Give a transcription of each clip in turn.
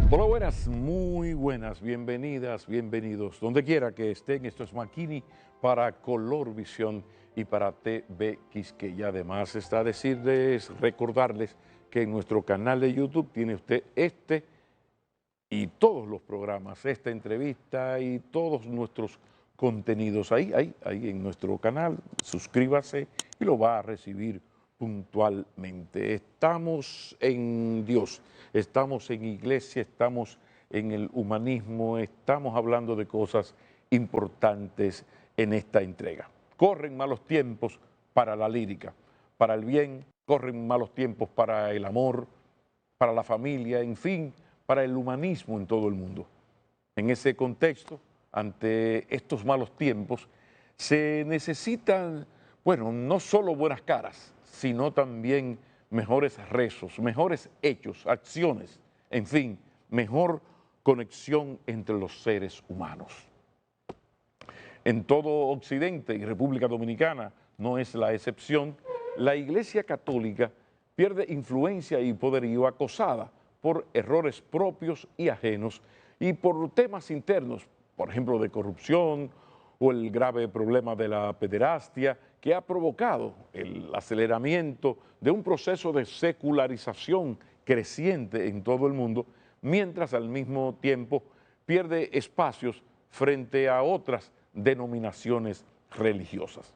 Hola, buenas, muy buenas, bienvenidas, bienvenidos. Donde quiera que estén, esto es Makini para Color Visión y para TV Quisqueya. Además está decirles, recordarles que en nuestro canal de YouTube tiene usted este y todos los programas, esta entrevista y todos nuestros contenidos ahí en nuestro canal. Suscríbase y lo va a recibir puntualmente. Estamos en Dios, estamos en iglesia, estamos en el humanismo, estamos hablando de cosas importantes en esta entrega. Corren malos tiempos para la lírica, para el bien, corren malos tiempos para el amor, para la familia, en fin, para el humanismo en todo el mundo. En ese contexto, ante estos malos tiempos, se necesitan, bueno, no solo buenas caras, sino también mejores rezos, mejores hechos, acciones, en fin, mejor conexión entre los seres humanos. En todo Occidente y República Dominicana no es la excepción, la Iglesia Católica pierde influencia y poderío acosada por errores propios y ajenos y por temas internos, por ejemplo, de corrupción o el grave problema de la pederastia que ha provocado el aceleramiento de un proceso de secularización creciente en todo el mundo, mientras al mismo tiempo pierde espacios frente a otras denominaciones religiosas.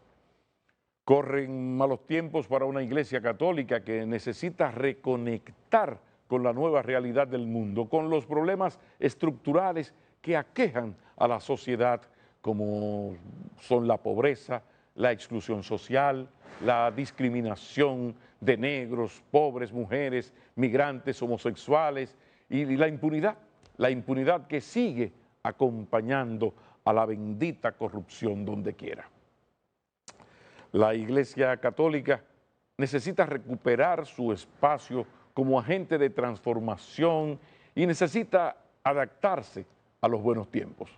Corren malos tiempos para una iglesia católica que necesita reconectar con la nueva realidad del mundo, con los problemas estructurales que aquejan a la sociedad, como son la pobreza, la exclusión social, la discriminación de negros, pobres, mujeres, migrantes, homosexuales y la impunidad que sigue acompañando a la bendita corrupción donde quiera. La Iglesia Católica necesita recuperar su espacio como agente de transformación y necesita adaptarse a los buenos tiempos.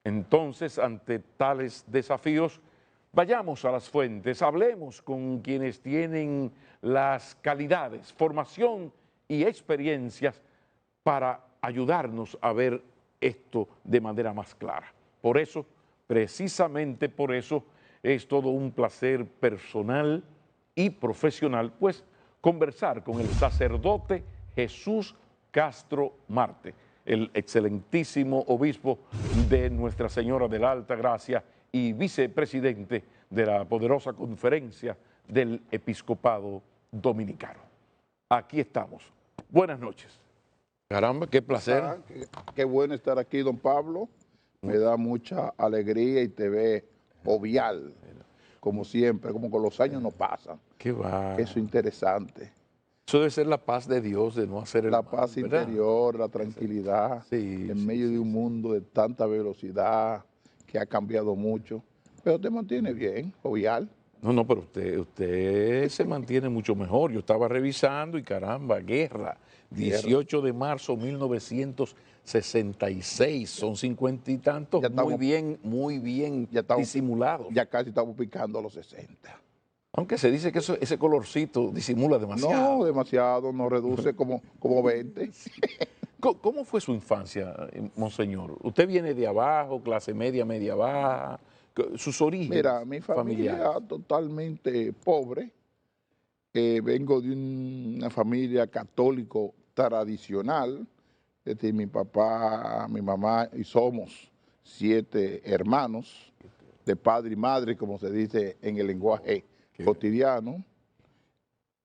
Entonces, ante tales desafíos, vayamos a las fuentes, hablemos con quienes tienen las calidades, formación y experiencias para ayudarnos a ver esto de manera más clara. Por eso, precisamente por eso, es todo un placer personal y profesional, pues, conversar con el sacerdote Jesús Castro Marte, el excelentísimo obispo de Nuestra Señora de la Alta Gracia y vicepresidente de la poderosa Conferencia del Episcopado Dominicano. Aquí estamos. Buenas noches. Caramba, qué placer. Qué bueno estar aquí, don Pablo. Me da mucha alegría y te ve jovial, como siempre, como con los años no pasan. Qué va. Eso es interesante. Eso debe ser la paz de Dios, de no hacer el La mal, paz ¿verdad? interior, la tranquilidad, Sí, en sí, medio de un mundo de tanta velocidad que ha cambiado mucho. Pero te mantiene bien, jovial. No, pero usted se mantiene mucho mejor. Yo estaba revisando y caramba, guerra. 18 de marzo 1966, son 50 y tantos, Ya estamos- muy bien Ya, estamos, disimulados. ya casi estamos picando a los 60. Aunque se dice que ese colorcito disimula demasiado. No, demasiado, nos reduce como 20. ¿Cómo fue su infancia, monseñor? ¿Usted viene de abajo, clase media, media baja? Sus orígenes Mira, mi familia familiares. totalmente pobre. Vengo de una familia católico tradicional. Es decir, mi papá, mi mamá y somos 7 hermanos de padre y madre, como se dice en el lenguaje cotidiano.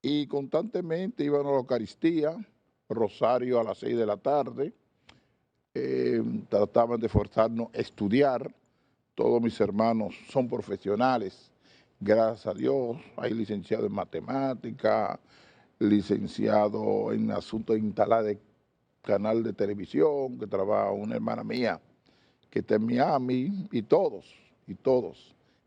Y constantemente iban a la Eucaristía, rosario a las 6 de la tarde. Trataban de forzarnos a estudiar. Todos mis hermanos son profesionales, gracias a Dios. Hay licenciado en matemática, licenciado en asuntos instalados de canal de televisión, que trabaja una hermana mía que está en Miami, y todos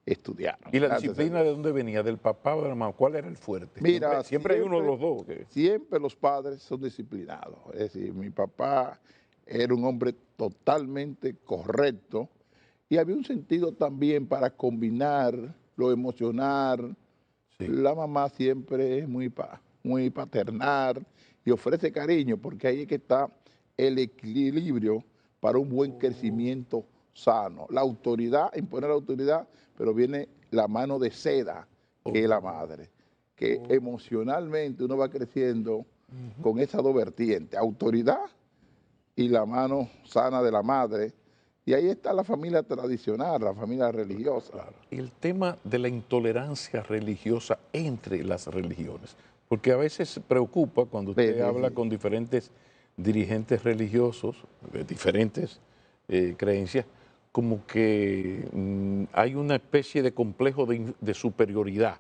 estudiaron. ¿Y la gracias a disciplina Dios. de dónde venía? ¿Del papá o de la mamá? ¿Cuál era el fuerte? Mira, Siempre hay uno de los dos. Siempre los padres son disciplinados. Es decir, mi papá era un hombre totalmente correcto y había un sentido también para combinar lo emocional. Sí. La mamá siempre es muy paternal y ofrece cariño, porque ahí es que está el equilibrio para un buen crecimiento sano. La autoridad, imponer la autoridad, pero viene la mano de seda, que es la madre, que emocionalmente uno va creciendo con esas dos vertientes, autoridad y la mano sana de la madre. Y ahí está la familia tradicional, la familia religiosa. Claro. Y el tema de la intolerancia religiosa entre las religiones, porque a veces preocupa cuando usted habla con diferentes dirigentes religiosos de diferentes creencias, como que hay una especie de complejo de superioridad.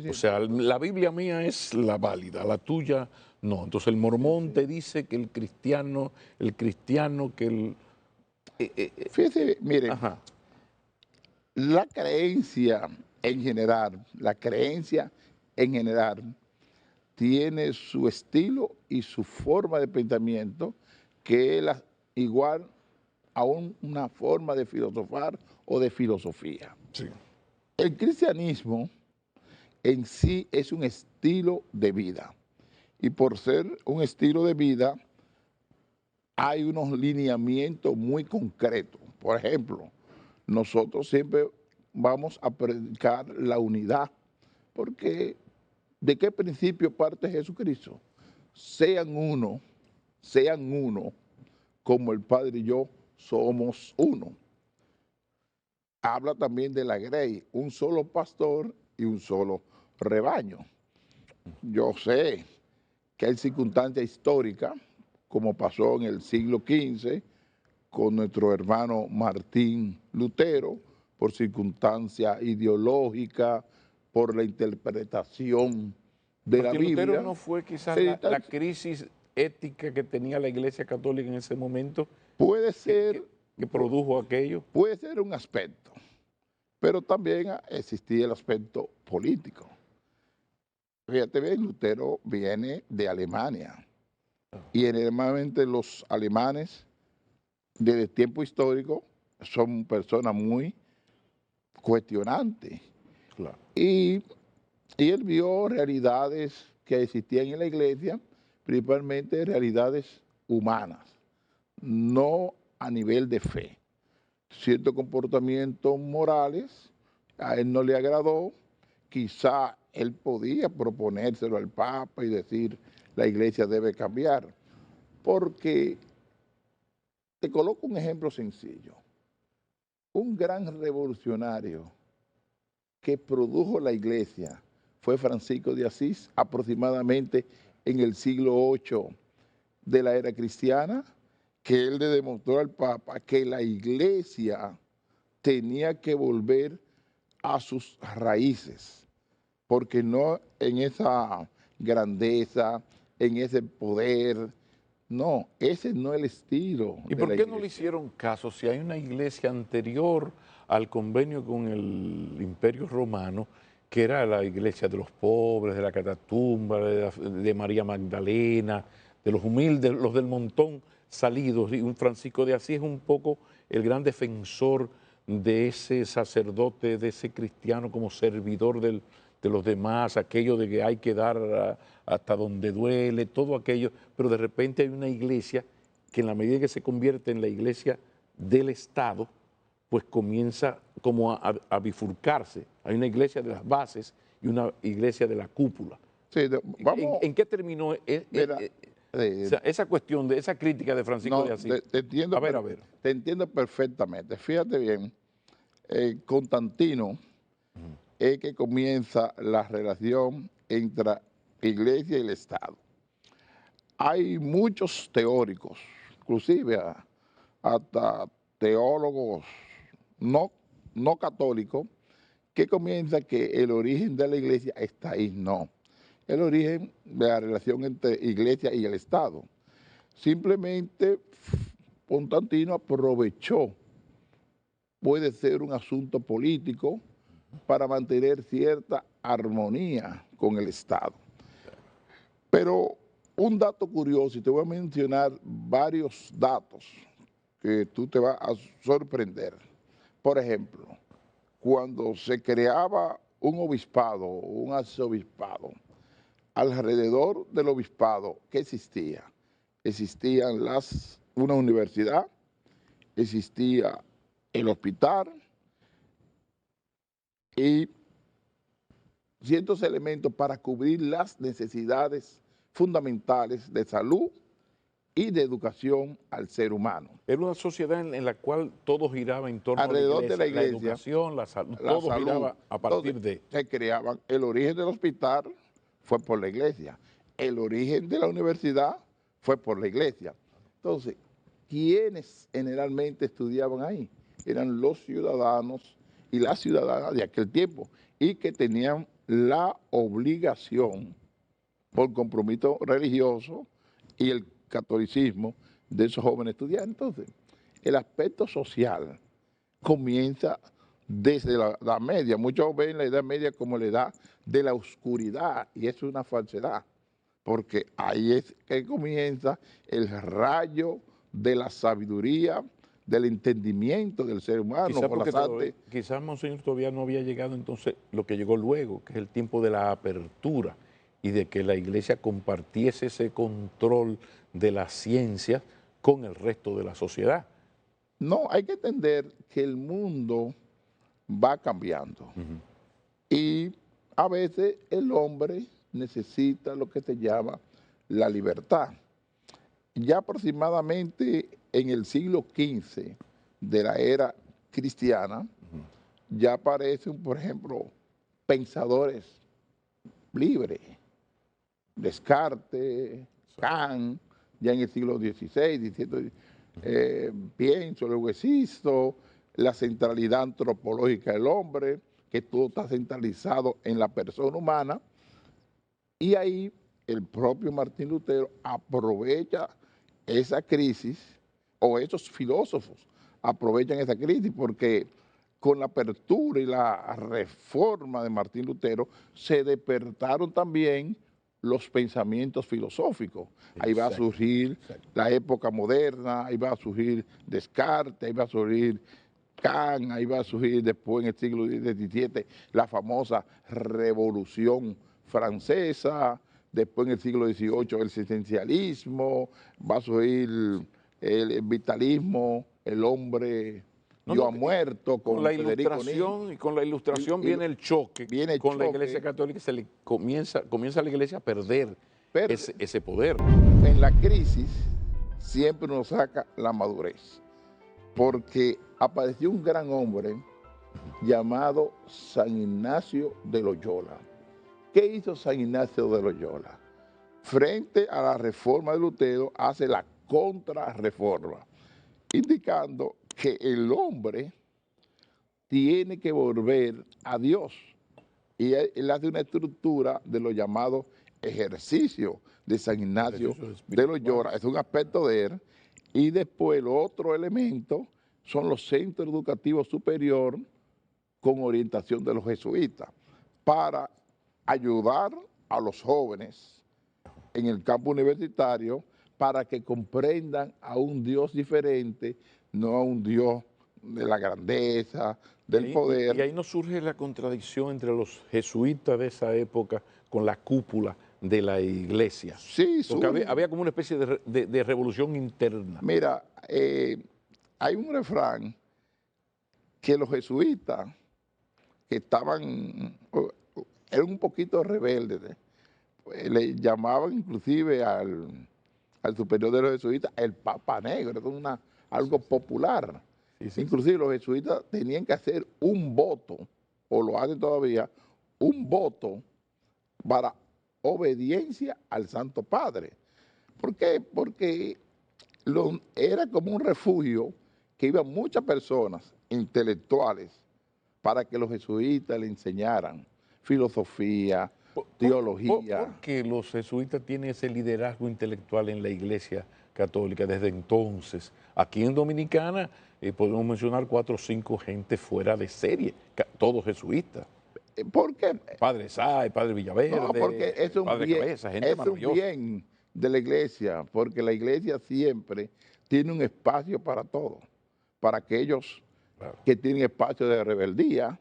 O sea, la Biblia mía es la válida, la tuya no. Entonces el mormón te dice que el cristiano, que el... Fíjese, miren, Ajá. la creencia en general tiene su estilo y su forma de pensamiento que es igual a una forma de filosofar o de filosofía. Sí. El cristianismo en sí es un estilo de vida y por ser un estilo de vida hay unos lineamientos muy concretos. Por ejemplo, nosotros siempre vamos a predicar la unidad, porque ¿de qué principio parte Jesucristo? Sean uno, como el Padre y yo somos uno. Habla también de la grey, un solo pastor y un solo rebaño. Yo sé que hay circunstancias históricas, como pasó en el siglo XV, con nuestro hermano Martín Lutero, por circunstancia ideológica, por la interpretación de la Martín Lutero Biblia. no fue quizás Sí, la crisis ética que tenía la Iglesia Católica en ese momento puede ser, que produjo aquello. puede ser un aspecto, pero también existía el aspecto político. Fíjate bien, Lutero viene de Alemania y generalmente los alemanes desde tiempo histórico son personas muy cuestionantes. Claro. Y él vio realidades que existían en la iglesia, principalmente realidades humanas, no a nivel de fe. Ciertos comportamientos morales a él no le agradó, quizá él podía proponérselo al Papa y decir la iglesia debe cambiar, porque te coloco un ejemplo sencillo. Un gran revolucionario que produjo la iglesia fue Francisco de Asís, aproximadamente en el siglo VIII de la era cristiana, que él le demostró al Papa que la iglesia tenía que volver a sus raíces, porque no en esa grandeza, en ese poder, no, ese no es el estilo ¿Y de por la qué no le iglesia. hicieron caso si hay una iglesia anterior al convenio con el Imperio Romano, que era la iglesia de los pobres, de la catatumba, de María Magdalena, de los humildes, los del montón salidos? Y un Francisco de Asís es un poco el gran defensor de ese sacerdote, de ese cristiano como servidor de los demás, aquello de que hay que dar hasta donde duele, todo aquello, pero de repente hay una iglesia que en la medida que se convierte en la iglesia del Estado, pues comienza como a bifurcarse. Hay una iglesia de las bases y una iglesia de la cúpula. Sí, vamos, ¿En qué terminó mira, o sea, esa cuestión de esa crítica de Francisco no, de Asís? te entiendo, A ver. te entiendo perfectamente. Fíjate bien, Constantino es que comienza la relación entre iglesia y el Estado. Hay muchos teóricos, inclusive hasta teólogos no, no católicos, que comienza que el origen de la iglesia está ahí. No, el origen de la relación entre iglesia y el Estado. Simplemente Constantino aprovechó, puede ser un asunto político, para mantener cierta armonía con el Estado. Pero un dato curioso, y te voy a mencionar varios datos que tú te vas a sorprender. Por ejemplo, cuando se creaba un obispado o un arzobispado, alrededor del obispado, ¿qué existía? Existían las una universidad, existía el hospital y ciertos elementos para cubrir las necesidades fundamentales de salud y de educación al ser humano. Era una sociedad en la cual todo giraba en torno Alrededor de la la iglesia, educación, la salud, la todo salud. giraba a partir Entonces, de... se creaban, el origen del hospital fue por la iglesia, el origen de la universidad fue por la iglesia. Entonces, ¿quiénes generalmente estudiaban ahí? Eran los ciudadanos y las ciudadanas de aquel tiempo y que tenían la obligación por compromiso religioso y el catolicismo de esos jóvenes estudiantes. Entonces, el aspecto social comienza desde la Edad Media. Muchos ven la Edad Media como la edad de la oscuridad y eso es una falsedad, porque ahí es que comienza el rayo de la sabiduría, del entendimiento del ser humano Quizás por porque las artes. quizás Monseñor todavía no había llegado entonces lo que llegó luego, que es el tiempo de la apertura y de que la iglesia compartiese ese control de la ciencia con el resto de la sociedad. No, hay que entender que el mundo va cambiando y a veces el hombre necesita lo que se llama la libertad. Ya aproximadamente en el siglo XV de la era cristiana, ya aparecen, por ejemplo, pensadores libres, Descartes, Kant, ya en el siglo XVI, diciendo, pienso, luego existo, la centralidad antropológica del hombre, que todo está centralizado en la persona humana, y ahí el propio Martín Lutero aprovecha esa crisis, o esos filósofos aprovechan esa crisis, porque con la apertura y la reforma de Martín Lutero se despertaron también los pensamientos filosóficos. Ahí va a surgir la época moderna, ahí va a surgir Descartes, ahí va a surgir Kant, ahí va a surgir después en el siglo XVII la famosa Revolución Francesa, después en el siglo XVIII el existencialismo, va a surgir el vitalismo, el hombre ha muerto con con la Federico ilustración y con la ilustración y viene el choque viene el con la choque. iglesia católica, se le comienza la iglesia a perder ese poder. En la crisis siempre nos saca la madurez, porque apareció un gran hombre llamado San Ignacio de Loyola. ¿Qué hizo San Ignacio de Loyola? Frente a la reforma de Lutero hace la contrarreforma, indicando que el hombre tiene que volver a Dios. Y él hace una estructura de lo llamado ejercicio de San Ignacio de Loyola. Es un aspecto de él. Y después el otro elemento son los centros educativos superiores con orientación de los jesuitas para ayudar a los jóvenes en el campo universitario para que comprendan a un Dios diferente, no a un Dios de la grandeza, del poder. Y ahí no surge la contradicción entre los jesuitas de esa época con la cúpula de la iglesia. Sí, porque había como una especie de revolución interna. Mira, hay un refrán que los jesuitas que eran un poquito rebeldes, le llamaban inclusive al superior de los jesuitas el Papa Negro, es algo popular. Sí. Inclusive los jesuitas tenían que hacer un voto, o lo hacen todavía, un voto para obediencia al Santo Padre. ¿Por qué? Porque era como un refugio que iban muchas personas intelectuales para que los jesuitas le enseñaran filosofía, teología. ¿Por qué los jesuitas tienen ese liderazgo intelectual en la iglesia católica desde entonces? Aquí en Dominicana podemos mencionar 4 o 5 gente fuera de serie, todos jesuitas. ¿Por qué? Padre Sáez, Padre Villaverde, no, porque es un Padre bien, Cabeza, gente es maravillosa. Un bien de la iglesia, porque la iglesia siempre tiene un espacio para todo, para aquellos que tienen espacio de rebeldía,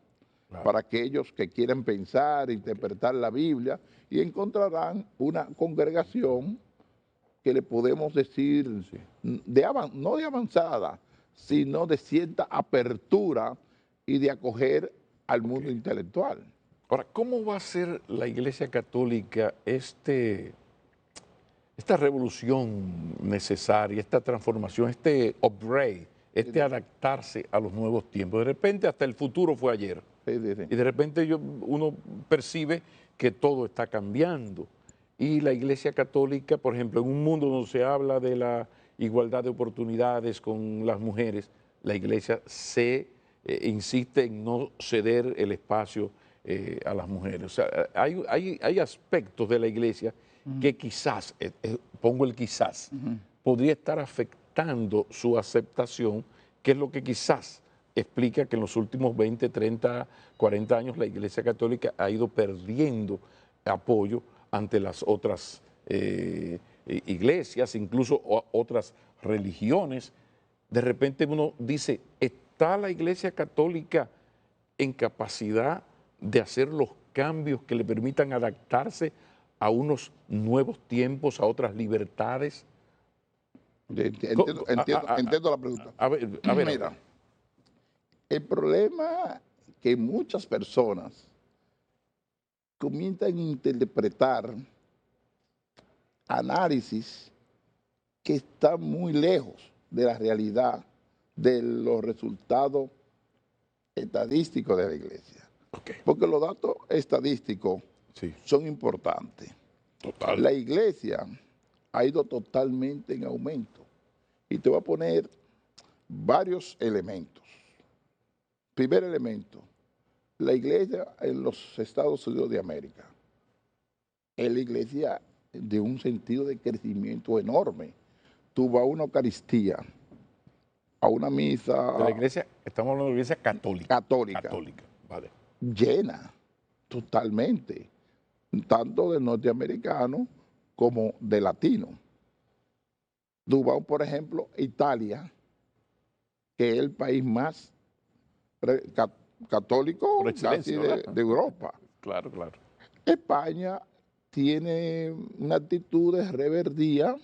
para aquellos que quieren pensar, interpretar la Biblia, y encontrarán una congregación que le podemos decir, Sí. no de avanzada, sino de cierta apertura y de acoger al mundo intelectual. Ahora, ¿cómo va a ser la Iglesia Católica esta revolución necesaria, esta transformación, este upgrade, este adaptarse a los nuevos tiempos? De repente hasta el futuro fue ayer. Sí, sí, sí. Y de repente uno percibe que todo está cambiando. Y la Iglesia Católica, por ejemplo, en un mundo donde se habla de la igualdad de oportunidades con las mujeres, la Iglesia insiste en no ceder el espacio a las mujeres. O sea, hay aspectos de la Iglesia que quizás, pongo el quizás, podría estar afectando su aceptación, que es lo que quizás explica que en los últimos 20, 30, 40 años la Iglesia Católica ha ido perdiendo apoyo ante las otras iglesias, incluso otras religiones. De repente uno dice, ¿está la Iglesia Católica en capacidad de hacer los cambios que le permitan adaptarse a unos nuevos tiempos, a otras libertades? Entiendo la pregunta. A ver. Mira, el problema que muchas personas comienzan a interpretar análisis que están muy lejos de la realidad de los resultados estadísticos de la Iglesia. Okay. Porque los datos estadísticos Sí. son importantes. Total. La Iglesia ha ido totalmente en aumento. Y te voy a poner varios elementos. Primer elemento, la Iglesia en los Estados Unidos de América es la Iglesia de un sentido de crecimiento enorme. Tú vas a una Eucaristía, a una misa De la Iglesia, estamos hablando de la Iglesia católica. católica, Vale. llena totalmente, tanto de norteamericano como de latino. Tú vas, por ejemplo, a Italia, que es el país más católico Por excelencia, casi ¿verdad? de Europa. Claro, claro. España tiene una actitud de reverdía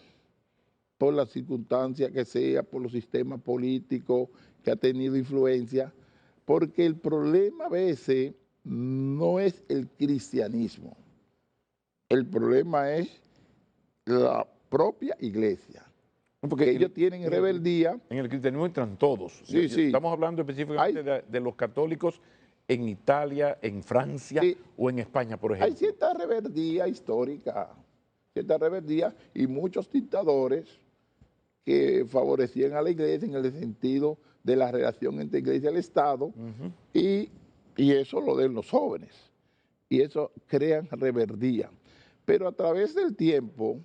por las circunstancias que sea, por los sistemas políticos que ha tenido influencia, porque el problema a veces no es el cristianismo, el problema es la propia iglesia, Porque que ellos tienen rebeldía. En el cristianismo entran todos. Sí, sí. Estamos hablando específicamente de los católicos en Italia, en Francia Sí. o en España, por Hay ejemplo. cierta rebeldía histórica, cierta rebeldía y muchos dictadores que favorecían a la iglesia en el sentido de la relación entre iglesia y el Estado, y eso lo den los jóvenes, y eso crean rebeldía. Pero a través del tiempo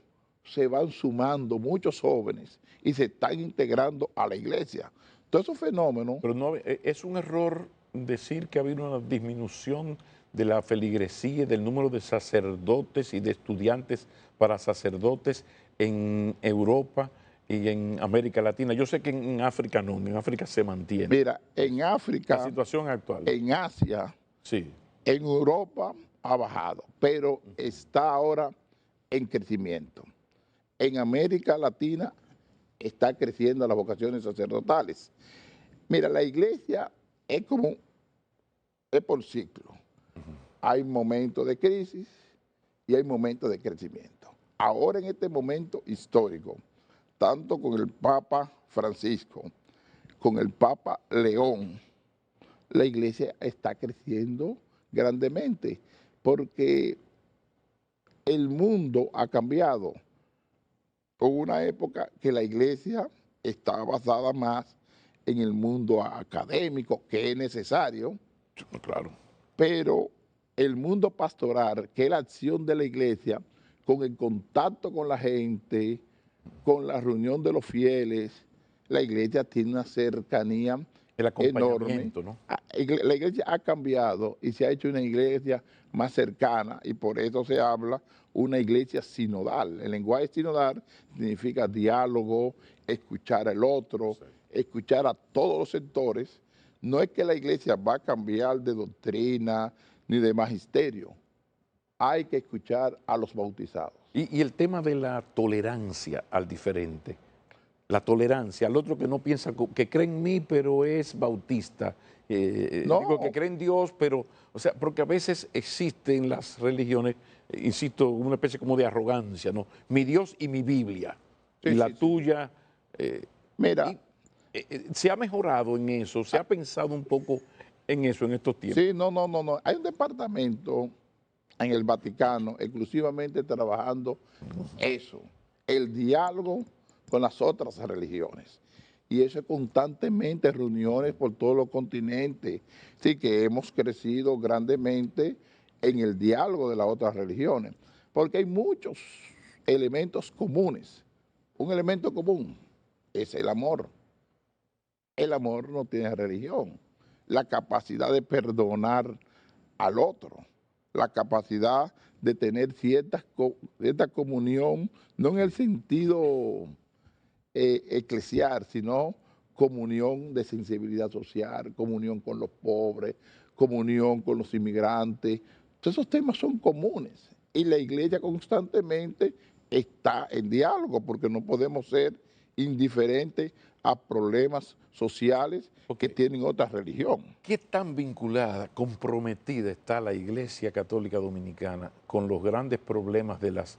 se van sumando muchos jóvenes y se están integrando a la iglesia. Todos esos fenómenos. Pero no, es un error decir que ha habido una disminución de la feligresía, del número de sacerdotes y de estudiantes para sacerdotes en Europa y en América Latina. Yo sé que en África no, en África se mantiene. Mira, en África, La situación actual. en Asia, Sí. en Europa ha bajado, pero está ahora en crecimiento. En América Latina está creciendo las vocaciones sacerdotales. Mira, la iglesia es por ciclo. Hay momentos de crisis y hay momentos de crecimiento. Ahora en este momento histórico, tanto con el Papa Francisco, con el Papa León, la iglesia está creciendo grandemente porque el mundo ha cambiado. Hubo una época que la iglesia estaba basada más en el mundo académico, que es necesario, Claro. pero el mundo pastoral, que es la acción de la iglesia, con el contacto con la gente, con la reunión de los fieles, la iglesia tiene una cercanía El enorme. acompañamiento, ¿no? La iglesia ha cambiado y se ha hecho una iglesia más cercana y por eso se habla una iglesia sinodal. El lenguaje sinodal significa diálogo, escuchar al otro, escuchar a todos los sectores. No es que la iglesia va a cambiar de doctrina ni de magisterio. Hay que escuchar a los bautizados. Y el tema de la tolerancia al diferente, la tolerancia al otro que no piensa, que cree en mí, pero es bautista. Digo que No, cree en Dios, pero, o sea, porque a veces existe en las religiones, insisto, una especie como de arrogancia, ¿no? Mi Dios y mi Biblia, y sí, la sí, sí. tuya. Mira, Y, ¿Se ha mejorado en eso? ¿Se ha pensado un poco en eso en estos tiempos? sí, no. Hay un departamento en el Vaticano exclusivamente trabajando eso, el diálogo con las otras religiones. Y eso es constantemente reuniones por todos los continentes. Sí que hemos crecido grandemente en el diálogo de las otras religiones, porque hay muchos elementos comunes. Un elemento común es el amor. El amor no tiene religión. La capacidad de perdonar al otro, la capacidad de tener cierta comunión, no en el sentido eclesial, sino comunión de sensibilidad social, comunión con los pobres, comunión con los inmigrantes. Todos esos temas son comunes y la iglesia constantemente está en diálogo porque no podemos ser indiferentes a problemas sociales que Ok. tienen otra religión. ¿Qué tan vinculada, comprometida está la Iglesia Católica Dominicana con los grandes problemas de las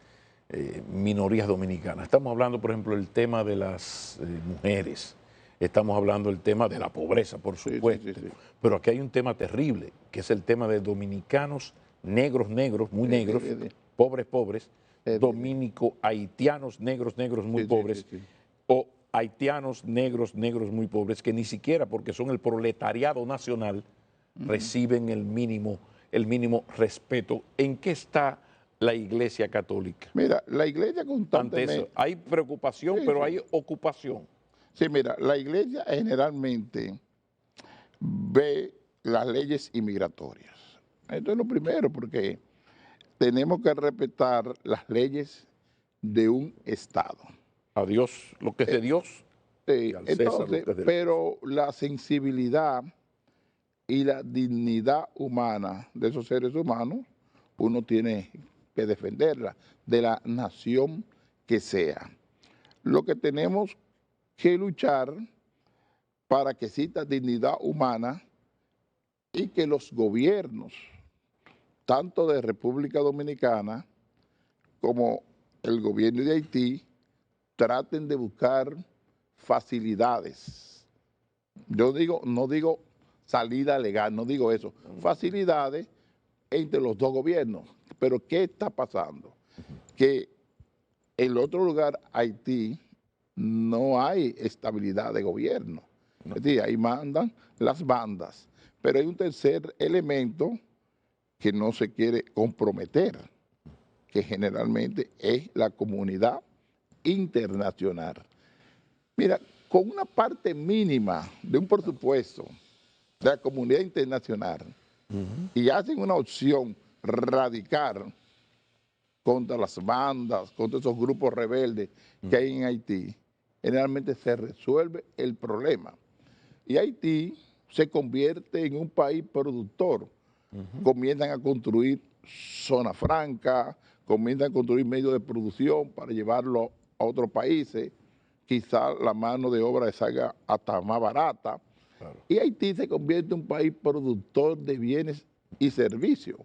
minorías dominicanas? Estamos hablando, por ejemplo, del tema de las mujeres, estamos hablando del tema de la pobreza, por Sí, supuesto, sí. pero aquí hay un tema terrible, que es el tema de dominicanos negros, negros, muy negros, pobres, pobres, dominico haitianos, negros, negros, muy pobres, Sí. o haitianos negros, negros muy pobres, que ni siquiera, porque son el proletariado nacional, reciben el mínimo respeto. ¿En qué está la Iglesia Católica Mira, la iglesia ante eso? constantemente, Hay preocupación, sí, pero sí. hay ocupación. Sí, mira, la iglesia generalmente ve las leyes inmigratorias. Esto es lo primero, porque tenemos que respetar las leyes de un Estado. A Dios lo que es de Dios y al César lo Entonces, que es del César. pero la sensibilidad y la dignidad humana de esos seres humanos, uno tiene que defenderla, de la nación que sea. Lo que tenemos que luchar para que exista dignidad humana y que los gobiernos, tanto de República Dominicana como el gobierno de Haití, traten de buscar facilidades. No digo salida legal, no digo eso, facilidades entre los dos gobiernos. Pero ¿qué está pasando? Que en el otro lugar, Haití, no hay estabilidad de gobierno. No. Es decir, ahí mandan las bandas. Pero hay un tercer elemento que no se quiere comprometer, que generalmente es la comunidad internacional. Mira, con una parte mínima de un presupuesto de la comunidad internacional y hacen una opción radical contra las bandas, contra esos grupos rebeldes que hay en Haití, generalmente se resuelve el problema. Y Haití se convierte en un país productor. Comienzan a construir zona franca, comienzan a construir medios de producción para llevarlo a otros países. Quizá la mano de obra salga hasta más barata. Claro. Y Haití se convierte en un país productor de bienes y servicios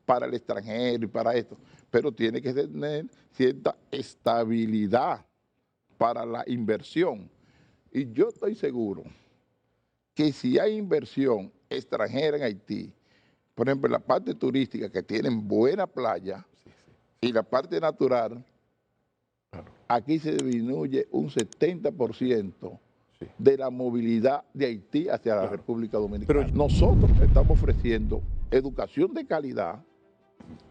para el extranjero y para esto. Pero tiene que tener cierta estabilidad para la inversión. Y yo estoy seguro que si hay inversión extranjera en Haití, por ejemplo, en la parte turística, que tienen buena playa, y la parte natural, Claro. aquí se disminuye un 70% Sí. de la movilidad de Haití hacia la Claro. República Pero Dominicana. Nosotros estamos ofreciendo educación de calidad,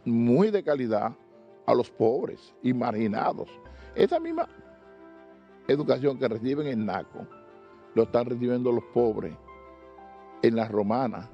muy de calidad, a los pobres y marginados. Esa misma educación que reciben en NACO, lo están recibiendo los pobres en la Romana,